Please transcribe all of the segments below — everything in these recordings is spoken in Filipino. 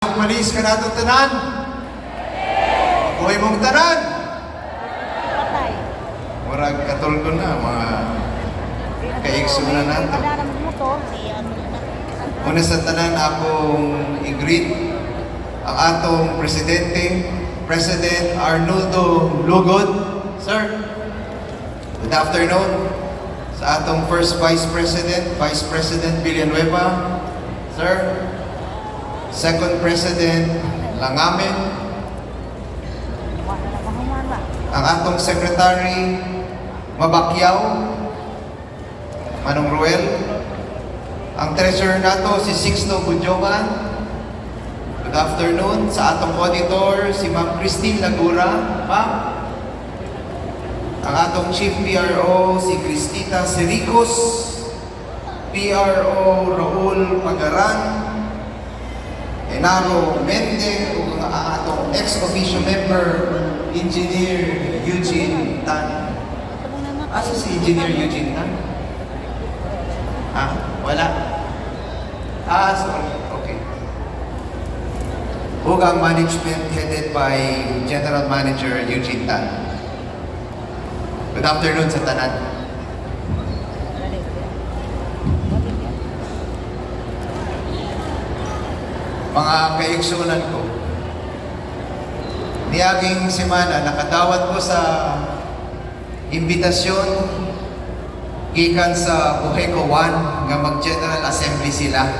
Malis ka nato tanan. Buhay mong tanan. Patay. Murag katulgo na mga kaigsunan nato. Wala naman mo to. Una sa tanan akong i-greet ang atong presidente, President Arnoldo Lugod. Sir, good afternoon. Sa atong first Vice President Villanueva. Sir, Second President Langamen, Wala naman humana. ang atong Secretary Mabakyaw, Manong Ruel, ang Treasurer nato si Sixto Budyogan. Good afternoon. Sa atong Auditor si Ma'am Christine Lagura. Ma'am, ang atong Chief PRO si Cristita Sericos, PRO Raul Pagaran, Enaro Mende, ug ang atong ex-officio member, Engineer Eugene Tan. Asa si Engineer Eugene Tan? Wala? Sorry. Okay. Ug ang management headed by General Manager Eugene Tan. Good afternoon sa tanan. Mga kaigsunan ko, niyaging semana nakadawat ko sa imbitasyon gikan sa Buheco 1 nga mag-General Assembly sila.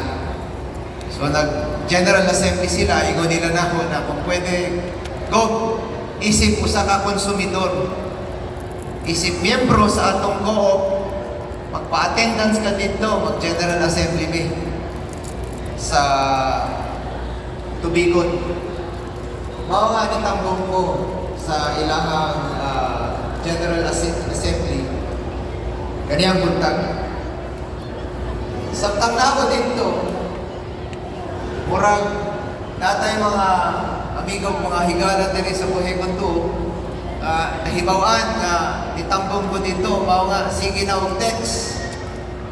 So nag-General Assembly sila, igo nila na ako na kung pwede go isip usa ka konsumidor, isip miyembro sa atong co-op, magpa-attendance ka dito, mag-General Assembly me sa Tubigon. Mao nga nitambong ko sa ilahang General Assembly. Ganiyang buntag. Samtang na ako dito, murag natay mga amigo, mga higala diri sa Buheco 2, nahibawan nga nitambong ko dito, mao nga sige na og text.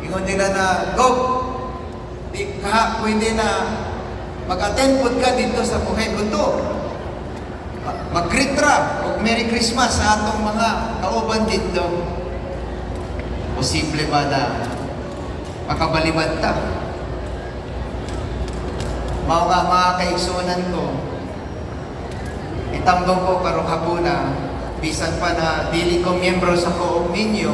Ingon nila na, go! Di ka pwede na mag-attend po ka dito sa Buheco 2. Mag-greet ra o Merry Christmas sa atong mga kauban dito. Posible ba na makabalibad ta? Mao nga mga kaigsunan ko, itambong ko karong hapuna, bisan pa na dili ko miyembro sa co-op ninyo,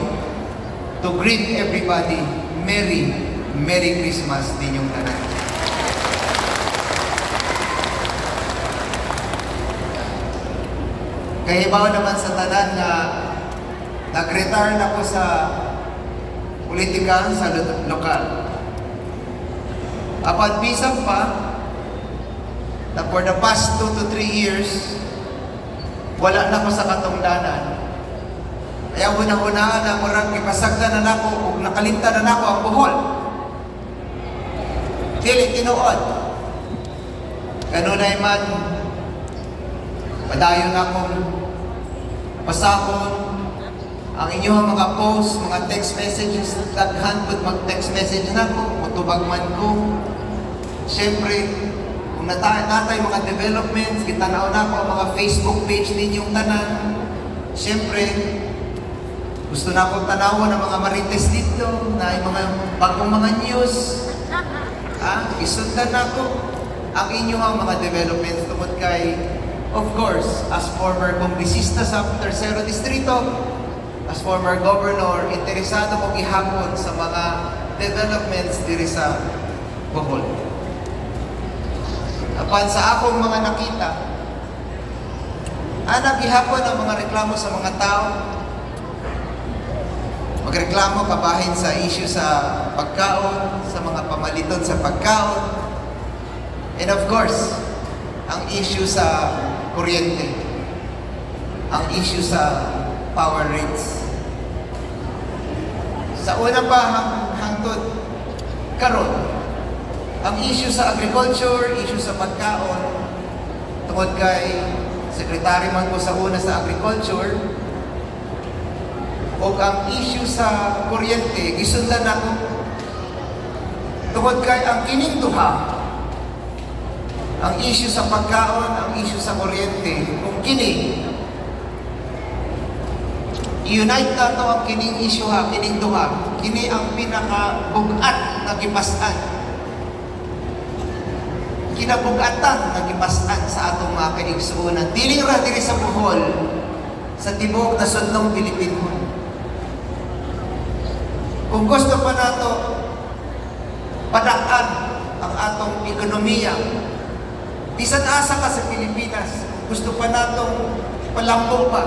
to greet everybody, Merry Christmas ninyong tanan. Kahibaw naman sa tanan na nag-retire na po sa politika sa lokal. Apan bisan pa na for the past 2 to 3 years, wala na ko sa katungdanan. Kaya una-una na murang ipasagda na nako o nakalimta na nako ang buhol. Dili tinuod. Kanunay man, padayon akong pasakon ang inyong mga post, mga text messages, daghan pud mag-text message nako, mutubag man ko. Siyempre, kung natay mga developments, kitanaw na ko ang mga Facebook page ninyong tanan. Siyempre, gusto na akong tanawon ng mga marites dito, na yung mga bagong mga news. Isundan na ko ang inyong mga developments tungkol kay, of course, as former kongresista sa Tercero Distrito, as former governor, interesado kong ihapon sa mga developments diri sa Bohol. Apan sa akong mga nakita, ihapon ang mga reklamo sa mga tao. Magreklamo kabahin sa issue sa pagkaon, sa mga pamaliton sa pagkaon, and of course, ang issue sa kuryente, ang issue sa power rates. Sa una pa hangtod karon, ang issue sa agriculture, issue sa pagkaon, tungod kay sekretary man ko sa una sa agriculture, o ang issue sa kuryente, gisundan ako tungod kay ang kining duha Ang issue sa pagkaon, ang issue sa kuryente, kung kini, i-unite na to ang kining issue ha, kining duha, kini ang pinaka-bugat na gipasan. Kinabugatan na gipasan sa atong mga kaigsuunan. Dili ra diri sa Bohol, sa tibuok na sudlong Pilipino. Kung gusto pa nato padaan ang atong ekonomiya, bisan asa ka sa Pilipinas, gusto pa natong palambong pa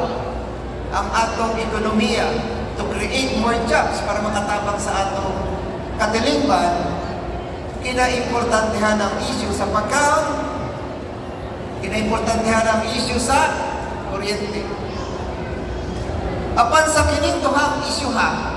ang atong ekonomiya to create more jobs para makatabang sa atong katilingban, kinaimportantehan ang issue sa pagkaon, kinaimportantehan ang issue sa kuryente. Apan sa kining duhang issue ha,